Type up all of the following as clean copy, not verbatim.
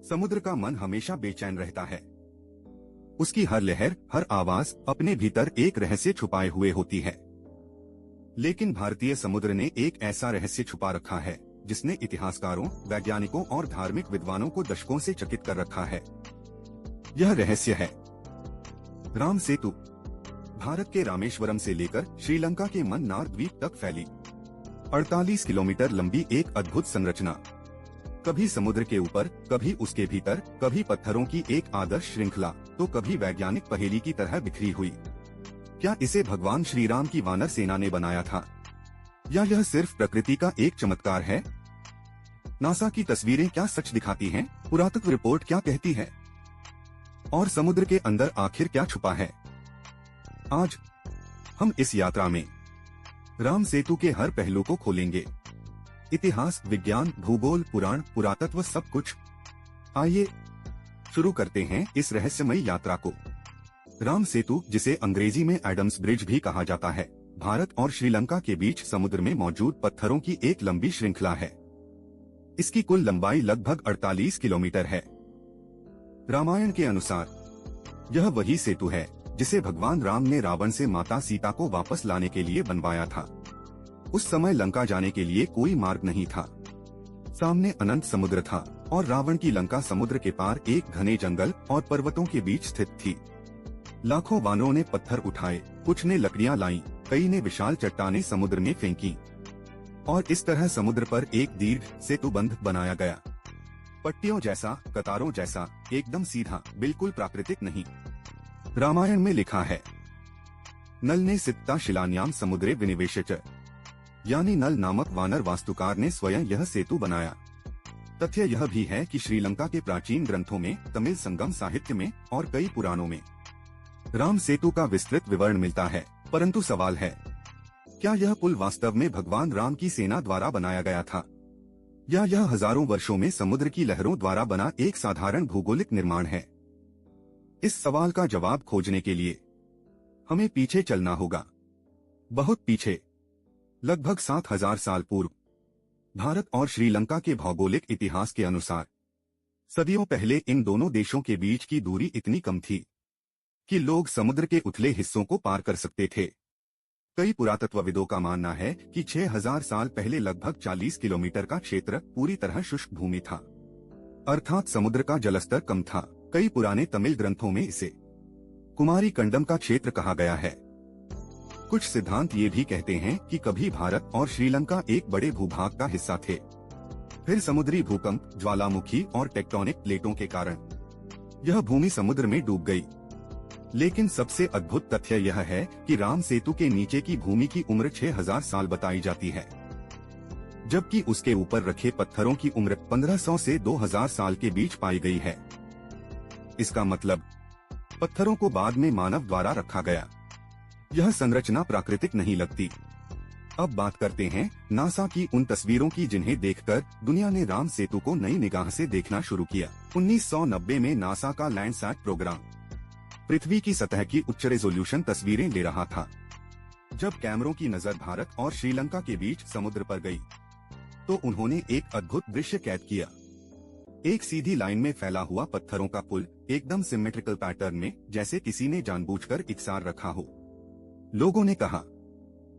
समुद्र का मन हमेशा बेचैन रहता है। उसकी हर लहर, हर आवाज अपने भीतर एक रहस्य छुपाए हुए होती है। लेकिन भारतीय समुद्र ने एक ऐसा रहस्य छुपा रखा है जिसने इतिहासकारों, वैज्ञानिकों और धार्मिक विद्वानों को दशकों से चकित कर रखा है। यह रहस्य है राम सेतु। भारत के रामेश्वरम से लेकर श्रीलंका के मन्नार द्वीप तक फैली 48 किलोमीटर लंबी एक अद्भुत संरचना, कभी समुद्र के ऊपर, कभी उसके भीतर, कभी पत्थरों की एक आदर्श श्रृंखला, तो कभी वैज्ञानिक पहेली की तरह बिखरी हुई। क्या इसे भगवान श्री राम की वानर सेना ने बनाया था, या यह सिर्फ प्रकृति का एक चमत्कार है? नासा की तस्वीरें क्या सच दिखाती हैं? पुरातत्व रिपोर्ट क्या कहती है? और समुद्र के अंदर आखिर क्या छुपा है? आज हम इस यात्रा में राम सेतु के हर पहलू को खोलेंगे। इतिहास, विज्ञान, भूगोल, पुराण, पुरातत्व, सब कुछ। आइए शुरू करते हैं इस रहस्यमयी यात्रा को। राम सेतु, जिसे अंग्रेजी में एडम्स ब्रिज भी कहा जाता है, भारत और श्रीलंका के बीच समुद्र में मौजूद पत्थरों की एक लंबी श्रृंखला है। इसकी कुल लंबाई लगभग 48 किलोमीटर है। रामायण के अनुसार यह वही सेतु है जिसे भगवान राम ने रावण से माता सीता को वापस लाने के लिए बनवाया था। उस समय लंका जाने के लिए कोई मार्ग नहीं था। सामने अनंत समुद्र था और रावण की लंका समुद्र के पार एक घने जंगल और पर्वतों के बीच स्थित थी। लाखों वानरों ने पत्थर उठाए, कुछ ने लकड़ियां लाईं, कई ने विशाल चट्टानें समुद्र में फेंकी, और इस तरह समुद्र पर एक दीर्घ सेतुबंध बनाया गया। पट्टियों जैसा, कतारों जैसा, एकदम सीधा, बिल्कुल प्राकृतिक नहीं। रामायण में लिखा है, नल ने सित्ता शिलान्याम समुद्रे विनिवेशच, यानी नल नामक वानर वास्तुकार ने स्वयं यह सेतु बनाया। तथ्य यह भी है कि श्रीलंका के प्राचीन ग्रंथों में, तमिल संगम साहित्य में और कई पुराणों में राम सेतु का विस्तृत विवरण मिलता है। परंतु सवाल है, क्या यह पुल वास्तव में भगवान राम की सेना द्वारा बनाया गया था, या यह हजारों वर्षों में समुद्र की लहरों द्वारा बना एक साधारण भौगोलिक निर्माण है? इस सवाल का जवाब खोजने के लिए हमें पीछे चलना होगा, बहुत पीछे, लगभग 7000 साल पूर्व। भारत और श्रीलंका के भौगोलिक इतिहास के अनुसार सदियों पहले इन दोनों देशों के बीच की दूरी इतनी कम थी कि लोग समुद्र के उथले हिस्सों को पार कर सकते थे। कई पुरातत्वविदों का मानना है कि 6000 साल पहले लगभग 40 किलोमीटर का क्षेत्र पूरी तरह शुष्क भूमि था, अर्थात समुद्र का जलस्तर कम था। कई पुराने तमिल ग्रंथों में इसे कुमारी कंडम का क्षेत्र कहा गया है। कुछ सिद्धांत ये भी कहते हैं कि कभी भारत और श्रीलंका एक बड़े भूभाग का हिस्सा थे। फिर समुद्री भूकंप, ज्वालामुखी और टेक्टोनिक प्लेटों के कारण यह भूमि समुद्र में डूब गई। लेकिन सबसे अद्भुत तथ्य यह है कि राम सेतु के नीचे की भूमि की उम्र 6000 साल बताई जाती है, जबकि उसके ऊपर रखे पत्थरों की उम्र 1500 से 2000 साल के बीच पाई गई है। इसका मतलब पत्थरों को बाद में मानव द्वारा रखा गया। यह संरचना प्राकृतिक नहीं लगती। अब बात करते हैं नासा की उन तस्वीरों की जिन्हें देखकर दुनिया ने राम सेतु को नई निगाह से देखना शुरू किया। 1990 में नासा का लैंडसैट प्रोग्राम पृथ्वी की सतह की उच्च रेजोल्यूशन तस्वीरें ले रहा था। जब कैमरों की नजर भारत और श्रीलंका के बीच समुद्र पर गई, तो उन्होंने एक अद्भुत दृश्य कैद किया। एक सीधी लाइन में फैला हुआ पत्थरों का पुल, एकदम सिमेट्रिकल पैटर्न में, जैसे किसी ने जानबूझकर इकसार रखा हो। लोगों ने कहा,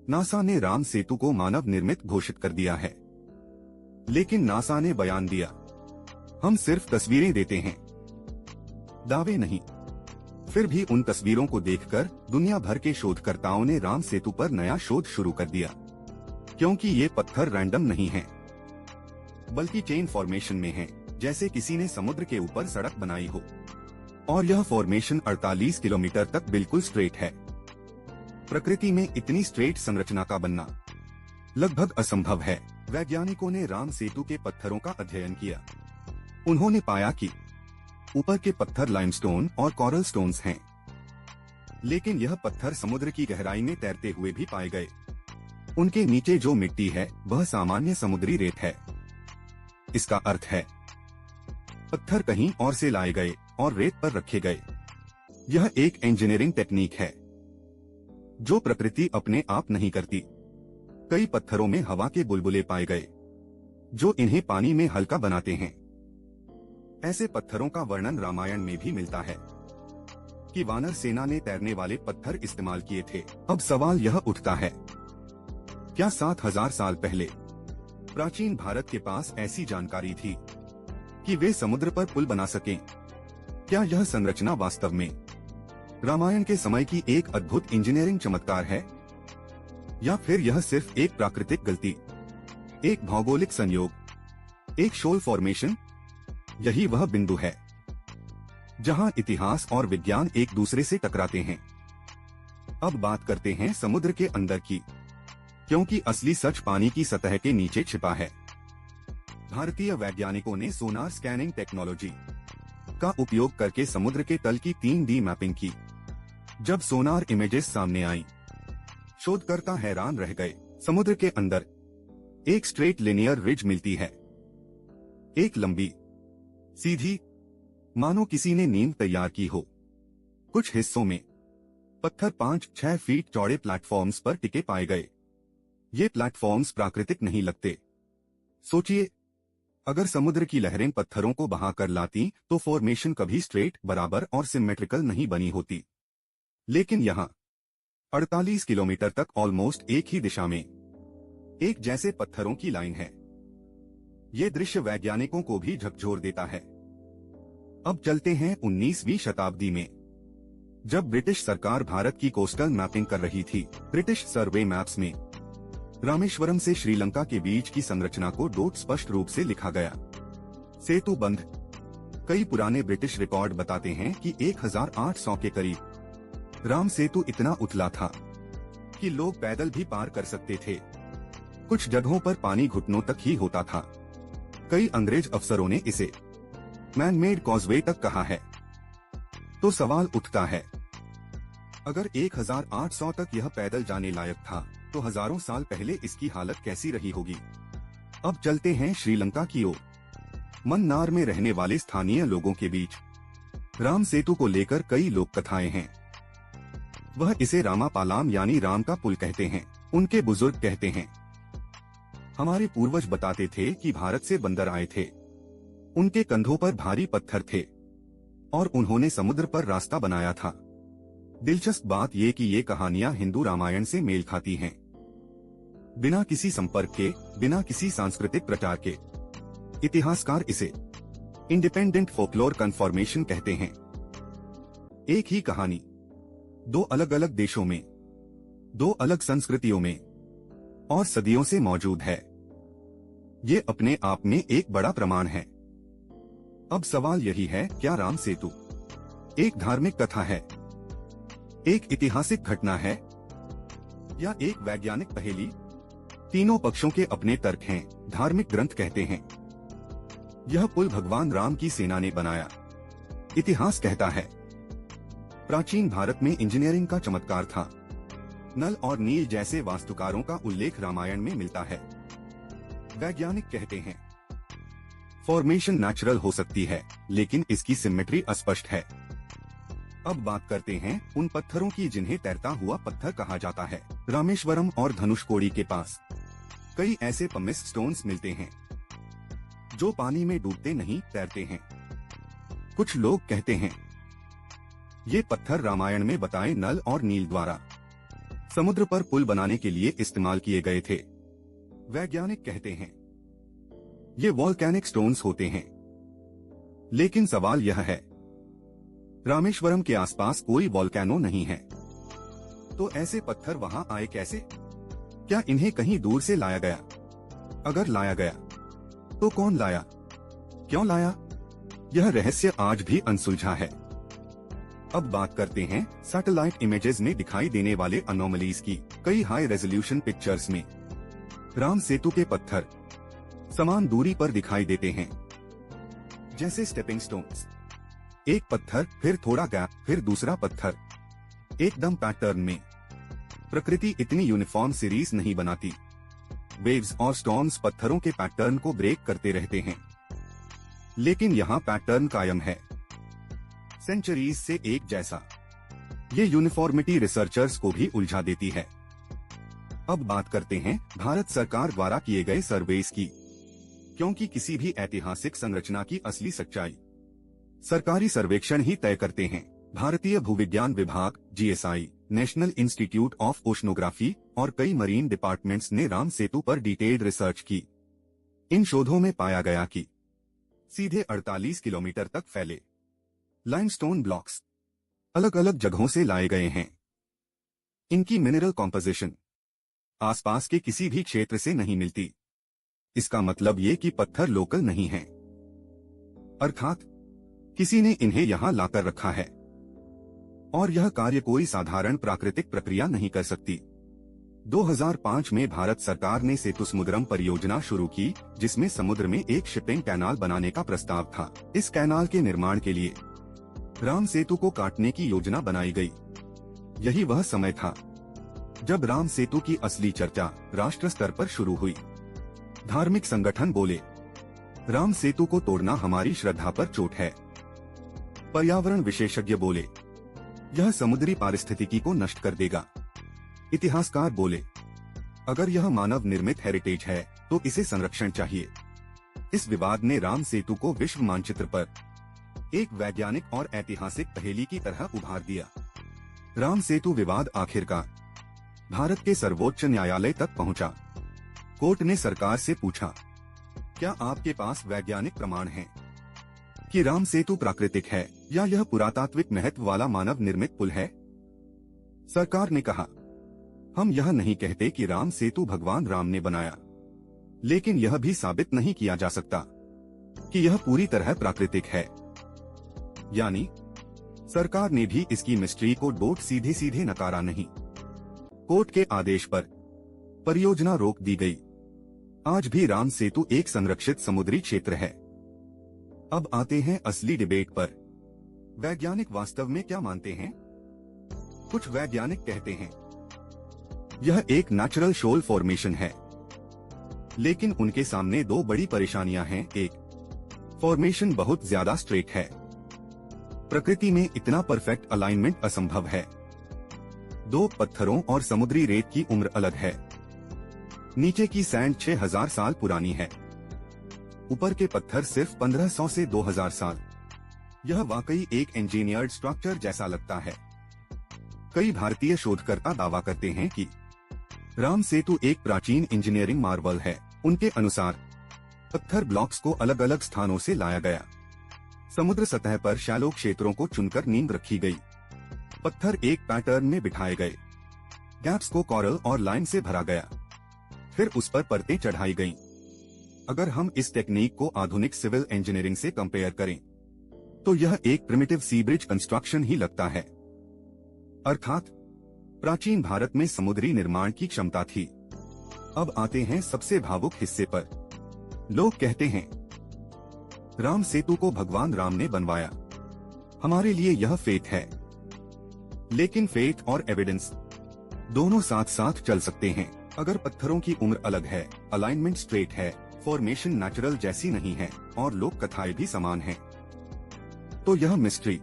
नासा ने राम सेतु को मानव निर्मित घोषित कर दिया है। लेकिन नासा ने बयान दिया, हम सिर्फ तस्वीरें देते हैं, दावे नहीं। फिर भी उन तस्वीरों को देखकर दुनिया भर के शोधकर्ताओं ने राम सेतु पर नया शोध शुरू कर दिया, क्योंकि ये पत्थर रैंडम नहीं हैं, बल्कि चेन फॉर्मेशन में हैं, जैसे किसी ने समुद्र के ऊपर सड़क बनाई हो। और यह फॉर्मेशन 48 किलोमीटर तक बिल्कुल स्ट्रेट है। प्रकृति में इतनी स्ट्रेट संरचना का बनना लगभग असंभव है। वैज्ञानिकों ने राम सेतु के पत्थरों का अध्ययन किया। उन्होंने पाया कि ऊपर के पत्थर लाइमस्टोन और कोरल स्टोन्स हैं, लेकिन यह पत्थर समुद्र की गहराई में तैरते हुए भी पाए गए। उनके नीचे जो मिट्टी है वह सामान्य समुद्री रेत है। इसका अर्थ है पत्थर कहीं और से लाए गए और रेत पर रखे गए। यह एक इंजीनियरिंग टेक्निक है जो प्रकृति अपने आप नहीं करती। कई पत्थरों में हवा के बुलबुले पाए गए जो इन्हें पानी में हल्का बनाते हैं। ऐसे पत्थरों का वर्णन रामायण में भी मिलता है कि वानर सेना ने तैरने वाले पत्थर इस्तेमाल किए थे। अब सवाल यह उठता है, क्या 7000 साल पहले प्राचीन भारत के पास ऐसी जानकारी थी कि वे समुद्र पर पुल बना सकें? क्या यह संरचना वास्तव में रामायण के समय की एक अद्भुत इंजीनियरिंग चमत्कार है, या फिर यह सिर्फ एक प्राकृतिक गलती, एक भौगोलिक संयोग, एक शोल फॉर्मेशन? यही वह बिंदु है जहां इतिहास और विज्ञान एक दूसरे से टकराते हैं। अब बात करते हैं समुद्र के अंदर की, क्योंकि असली सच पानी की सतह के नीचे छिपा है। भारतीय वैज्ञानिकों ने सोनार स्कैनिंग टेक्नोलॉजी का उपयोग करके समुद्र के तल की 3D मैपिंग की। जब सोनार इमेजेस सामने आई, शोधकर्ता हैरान रह गए। समुद्र के अंदर एक स्ट्रेट लिनियर रिज मिलती है, एक लंबी सीधी, मानो किसी ने नींव तैयार की हो। कुछ हिस्सों में पत्थर 5-6 फीट चौड़े प्लेटफॉर्म्स पर टिके पाए गए। ये प्लेटफॉर्म्स प्राकृतिक नहीं लगते। सोचिए, अगर समुद्र की लहरें पत्थरों को बहाकर लाती तो फॉर्मेशन कभी स्ट्रेट, बराबर और सिमेट्रिकल नहीं बनी होती। लेकिन यहाँ 48 किलोमीटर तक ऑलमोस्ट एक ही दिशा में एक जैसे पत्थरों की लाइन है। ये दृश्य वैज्ञानिकों को भी झकझोर देता है। अब चलते हैं 19वीं शताब्दी में, जब ब्रिटिश सरकार भारत की कोस्टल मैपिंग कर रही थी। ब्रिटिश सर्वे मैप्स में रामेश्वरम से श्रीलंका के बीच की संरचना को डॉट स्पष्ट रूप से लिखा गया। सेतु बंध। कई पुराने ब्रिटिश रिकॉर्ड बताते हैं कि 1800 के करीब राम सेतु इतना उथला था कि लोग पैदल भी पार कर सकते थे। कुछ जगहों पर पानी घुटनों तक ही होता था। कई अंग्रेज अफसरों ने इसे मैन मेड कॉजवे तक कहा है। तो सवाल उठता है, अगर 1800 तक यह पैदल जाने लायक था, तो हजारों साल पहले इसकी हालत कैसी रही होगी? अब चलते हैं श्रीलंका की ओर। मन्नार में रहने वाले स्थानीय लोगों के बीच राम सेतु को लेकर कई लोक कथाएं हैं। वह इसे रामापालाम यानी राम का पुल कहते हैं। उनके बुजुर्ग कहते हैं, हमारे पूर्वज बताते थे कि भारत से बंदर आए थे, उनके कंधों पर भारी पत्थर थे और उन्होंने समुद्र पर रास्ता बनाया था। दिलचस्प बात ये कि ये कहानियां हिंदू रामायण से मेल खाती हैं। बिना किसी संपर्क के, बिना किसी सांस्कृतिक प्रचार के। इतिहासकार इसे इंडिपेंडेंट फोकलोर कन्फॉर्मेशन कहते हैं। एक ही कहानी दो अलग अलग देशों में, दो अलग संस्कृतियों में और सदियों से मौजूद है। ये अपने आप में एक बड़ा प्रमाण है। अब सवाल यही है, क्या राम सेतु एक धार्मिक कथा है, एक ऐतिहासिक घटना है, या एक वैज्ञानिक पहेली? तीनों पक्षों के अपने तर्क हैं। धार्मिक ग्रंथ कहते हैं यह पुल भगवान राम की सेना ने बनाया। इतिहास कहता है प्राचीन भारत में इंजीनियरिंग का चमत्कार था। नल और नील जैसे वास्तुकारों का उल्लेख रामायण में मिलता है। वैज्ञानिक कहते हैं फॉर्मेशन नेचुरल हो सकती है, लेकिन इसकी सिमेट्री अस्पष्ट है। अब बात करते हैं उन पत्थरों की जिन्हें तैरता हुआ पत्थर कहा जाता है। रामेश्वरम और धनुषकोडी के पास कई ऐसे पमिस्ट स्टोन्स मिलते हैं जो पानी में डूबते नहीं, तैरते हैं। कुछ लोग कहते हैं ये पत्थर रामायण में बताए नल और नील द्वारा समुद्र पर पुल बनाने के लिए इस्तेमाल किए गए थे। वैज्ञानिक कहते हैं ये वॉल्केनिक स्टोन्स होते हैं। लेकिन सवाल यह है, रामेश्वरम के आसपास कोई वॉल्केनो नहीं है, तो ऐसे पत्थर वहां आए कैसे? क्या इन्हें कहीं दूर से लाया गया? अगर लाया गया तो कौन लाया, क्यों लाया? यह रहस्य आज भी अनसुलझा है। अब बात करते हैं सैटेलाइट इमेजेस में दिखाई देने वाले अनोमलीज की। कई हाई रेजोल्यूशन पिक्चर्स में राम सेतु के पत्थर समान दूरी पर दिखाई देते हैं, जैसे स्टेपिंग स्टोन्स। एक पत्थर, फिर थोड़ा गैप, फिर दूसरा पत्थर, एकदम पैटर्न में। प्रकृति इतनी यूनिफॉर्म सीरीज नहीं बनाती। वेव्स और स्टॉर्म्स पत्थरों के पैटर्न को ब्रेक करते रहते हैं, लेकिन यहाँ पैटर्न कायम है, सेंचुरीज से एक जैसा। ये यूनिफॉर्मिटी रिसर्चर्स को भी उलझा देती है। अब बात करते हैं भारत सरकार द्वारा किए गए सर्वेस की, क्योंकि किसी भी ऐतिहासिक संरचना की असली सच्चाई सरकारी सर्वेक्षण ही तय करते हैं। भारतीय भूविज्ञान विभाग GSI, national institute of oceanography और कई मरीन डिपार्टमेंट्स ने राम सेतु पर डिटेल्ड रिसर्च की। इन शोधों में पाया गया कि सीधे 48 किलोमीटर तक फैले लाइमस्टोन ब्लॉक्स अलग अलग जगहों से लाए गए हैं। इनकी मिनरल कॉम्पोजिशन आसपास के किसी भी क्षेत्र से नहीं मिलती। इसका मतलब ये कि पत्थर लोकल नहीं हैं, अर्थात किसी ने इन्हें यहां लाकर रखा है और यह कार्य कोई साधारण प्राकृतिक प्रक्रिया नहीं कर सकती। 2005 में भारत सरकार ने सेतुसमुद्रम परियोजना शुरू की, जिसमें समुद्र में एक शिपिंग कैनाल बनाने का प्रस्ताव था। इस कैनाल के निर्माण के लिए राम सेतु को काटने की योजना बनाई गई। यही वह समय था जब राम सेतु की असली चर्चा राष्ट्र स्तर पर शुरू हुई। धार्मिक संगठन बोले, राम सेतु को तोड़ना हमारी श्रद्धा पर चोट है। पर्यावरण विशेषज्ञ बोले, यह समुद्री पारिस्थितिकी को नष्ट कर देगा। इतिहासकार बोले, अगर यह मानव निर्मित हेरिटेज है तो इसे संरक्षण चाहिए। इस विवाद ने राम सेतु को विश्व मानचित्र पर एक वैज्ञानिक और ऐतिहासिक पहेली की तरह उभार दिया। राम सेतु विवाद आखिरकार भारत के सर्वोच्च न्यायालय तक पहुंचा। कोर्ट ने सरकार से पूछा, क्या आपके पास वैज्ञानिक प्रमाण हैं कि राम सेतु प्राकृतिक है या यह पुरातात्विक महत्व वाला मानव निर्मित पुल है? सरकार ने कहा, हम यह नहीं कहते कि राम सेतु भगवान राम ने बनाया, लेकिन यह भी साबित नहीं किया जा सकता कि यह पूरी तरह प्राकृतिक है। यानी सरकार ने भी इसकी मिस्ट्री को डोट सीधे सीधे नकारा नहीं। कोर्ट के आदेश पर परियोजना रोक दी गई। आज भी राम सेतु एक संरक्षित समुद्री क्षेत्र है। अब आते हैं असली डिबेट पर। वैज्ञानिक वास्तव में क्या मानते हैं? कुछ वैज्ञानिक कहते हैं यह एक नेचुरल शोल फॉर्मेशन है, लेकिन उनके सामने दो बड़ी परेशानियां हैं। एक, फॉर्मेशन बहुत ज्यादा स्ट्रेट है। प्रकृति में इतना परफेक्ट अलाइनमेंट असंभव है। दो, पत्थरों और समुद्री रेत की उम्र अलग है। नीचे की सैंड 6000 साल पुरानी है, ऊपर के पत्थर सिर्फ 1500 से 2000 साल। यह वाकई एक इंजीनियर्ड स्ट्रक्चर जैसा लगता है। कई भारतीय शोधकर्ता दावा करते हैं कि राम सेतु एक प्राचीन इंजीनियरिंग मार्वल है। उनके अनुसार पत्थर ब्लॉक्स को अलग अलग स्थानों से लाया गया। समुद्र सतह पर शैलो क्षेत्रों को चुनकर नींव रखी गई। पत्थर एक पैटर्न में बिठाए गए। गैप्स को कोरल और लाइम से भरा गया, फिर उस पर परतें चढ़ाई गईं। अगर हम इस टेक्निक को आधुनिक सिविल इंजीनियरिंग से कंपेयर करें तो यह एक प्रिमिटिव सी ब्रिज कंस्ट्रक्शन ही लगता है। अर्थात प्राचीन भारत में समुद्री निर्माण की क्षमता थी। अब आते हैं सबसे भावुक हिस्से पर। लोग कहते हैं राम सेतु को भगवान राम ने बनवाया, हमारे लिए यह फेथ है। लेकिन फेथ और एविडेंस दोनों साथ साथ चल सकते हैं। अगर पत्थरों की उम्र अलग है, अलाइनमेंट स्ट्रेट है, फॉर्मेशन नेचुरल जैसी नहीं है और लोक कथाएं भी समान हैं, तो यह मिस्ट्री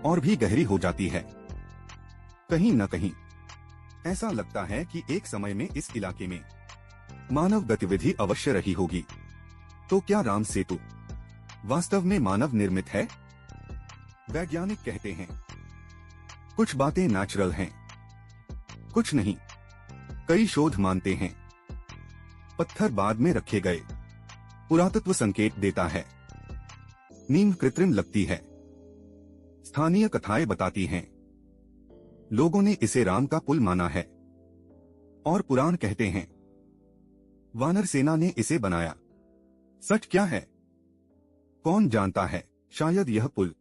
और भी गहरी हो जाती है। कहीं न कहीं ऐसा लगता है कि एक समय में इस इलाके में मानव गतिविधि अवश्य रही होगी। तो क्या राम सेतु वास्तव में मानव निर्मित है? वैज्ञानिक कहते हैं कुछ बातें नेचुरल हैं, कुछ नहीं। कई शोध मानते हैं पत्थर बाद में रखे गए, पुरातत्व संकेत देता है। नींव कृत्रिम लगती है। स्थानीय कथाएं बताती हैं लोगों ने इसे राम का पुल माना है, और पुराण कहते हैं वानर सेना ने इसे बनाया। सच क्या है कौन जानता है? शायद यह पुल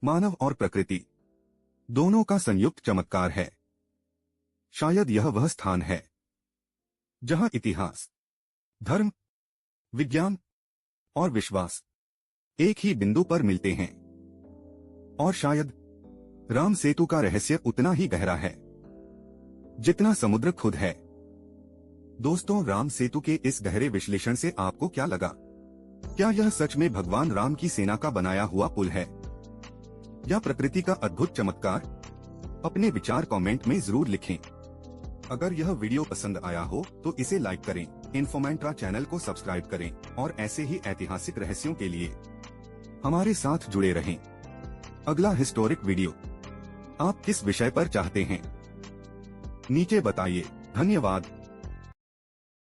मानव और प्रकृति दोनों का संयुक्त चमत्कार है। शायद यह वह स्थान है जहां इतिहास, धर्म, विज्ञान और विश्वास एक ही बिंदु पर मिलते हैं। और शायद राम सेतु का रहस्य उतना ही गहरा है जितना समुद्र खुद है। दोस्तों, राम सेतु के इस गहरे विश्लेषण से आपको क्या लगा? क्या यह सच में भगवान राम की सेना का बनाया हुआ पुल है या प्रकृति का अद्भुत चमत्कार? अपने विचार कमेंट में जरूर लिखें। अगर यह वीडियो पसंद आया हो तो इसे लाइक करें, इन्फोमेंट्रा चैनल को सब्सक्राइब करें और ऐसे ही ऐतिहासिक रहस्यों के लिए हमारे साथ जुड़े रहें। अगला हिस्टोरिक वीडियो आप किस विषय पर चाहते हैं, नीचे बताइए। धन्यवाद।